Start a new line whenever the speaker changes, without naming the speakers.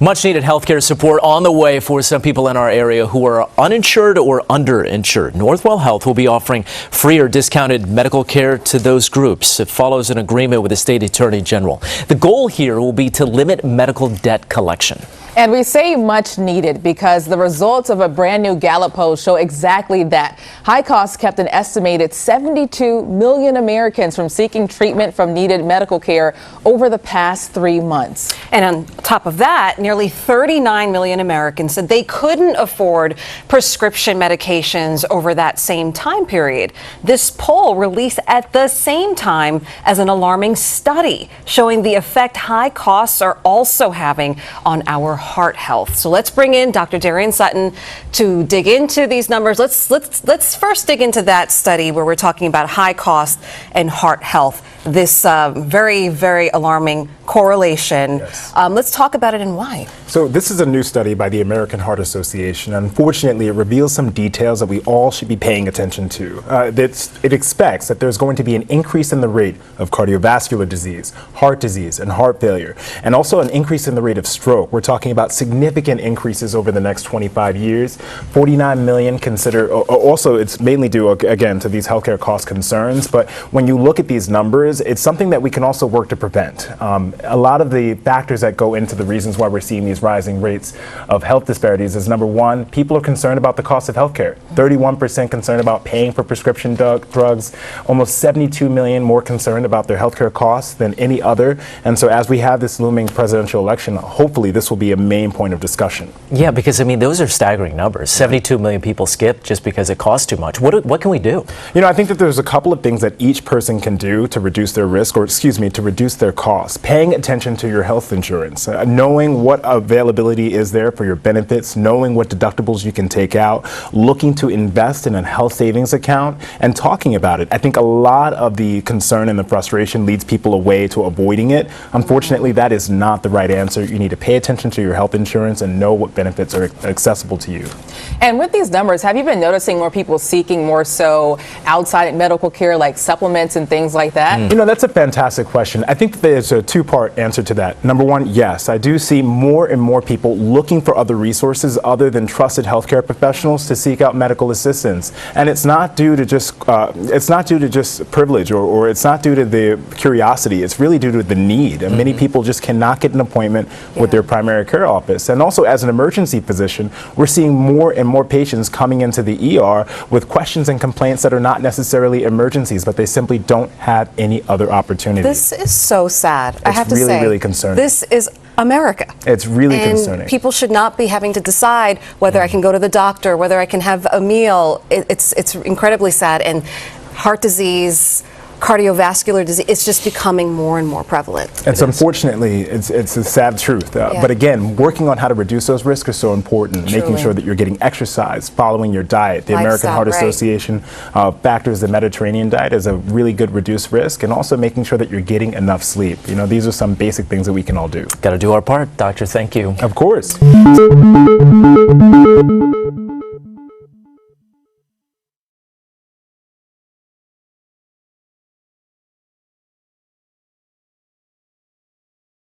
Much needed healthcare support on the way for some people in our area who are uninsured or underinsured. Northwell Health will be offering free or discounted medical care to those groups. It follows an agreement with the state attorney general. The goal here will be to limit medical debt collection.
And we say much needed because the results of a brand new Gallup poll show exactly that. High costs kept an estimated 72 million Americans from seeking treatment from needed medical care over the past 3 months.
And on top of that, nearly 39 million Americans said they couldn't afford prescription medications over that same time period. This poll released at the same time as an alarming study showing the effect high costs are also having on our heart health. So let's bring in Dr. Darian Sutton to dig into these numbers. Let's first dig into that study where we're talking about high cost and heart health. This very, very alarming correlation.
Yes.
Let's talk about it and why.
So this is a new study by the American Heart Association. Unfortunately, it reveals some details that we all should be paying attention to. It expects that there's going to be an increase in the rate of cardiovascular disease, heart disease, and heart failure, and also an increase in the rate of stroke. We're talking about significant increases over the next 25 years. 49 million consider, also it's mainly due, again, to these healthcare cost concerns, but when you look at these numbers, it's something that we can also work to prevent. A lot of the factors that go into the reasons why we're seeing these rising rates of health disparities is, number one, people are concerned about the cost of healthcare. 31% concerned about paying for prescription drugs, almost 72 million more concerned about their healthcare costs than any other. And so as we have this looming presidential election, hopefully this will be a main point of discussion.
Yeah, because I mean, those are staggering numbers. 72 million people skip just because it costs too much. What can we do?
You know, I think that there's a couple of things that each person can do to reduce their risk, or excuse me, to reduce their costs. Paying attention to your health insurance, knowing what availability is there for your benefits, knowing what deductibles you can take out, looking to invest in a health savings account, and talking about it. I think a lot of the concern and the frustration leads people away to avoiding it. Unfortunately, that is not the right answer. You need to pay attention to your health insurance and know what benefits are accessible to you.
And with these numbers, have you been noticing more people seeking more so outside medical care, like supplements and things like that?
You know, that's a fantastic question. I think that there's a two-part answer to that. Number one, yes, I do see more and more people looking for other resources other than trusted healthcare professionals to seek out medical assistance. And it's not due to just privilege, or it's not due to the curiosity. It's really due to the need. And many people just cannot get an appointment with their primary care office. And also, as an emergency physician, we're seeing more and more patients coming into the ER with questions and complaints that are not necessarily emergencies, but they simply don't have any other opportunity.
This is so sad. I have to
really,
say,
really concerning.
This is America.
It's really
and
concerning.
People should not be having to decide whether I can go to the doctor, whether I can have a meal. It's incredibly sad. And heart disease, cardiovascular disease, it's just becoming more and more prevalent.
It's unfortunately, it's a sad truth. But again, working on how to reduce those risks is so important.
Truly.
Making sure that you're getting exercise, following your diet. The American Heart Association factors the Mediterranean diet as a really good reduced risk, and also making sure that you're getting enough sleep. You know, these are some basic things that we can all do.
Got to do our part, doctor. Thank you.
Of course.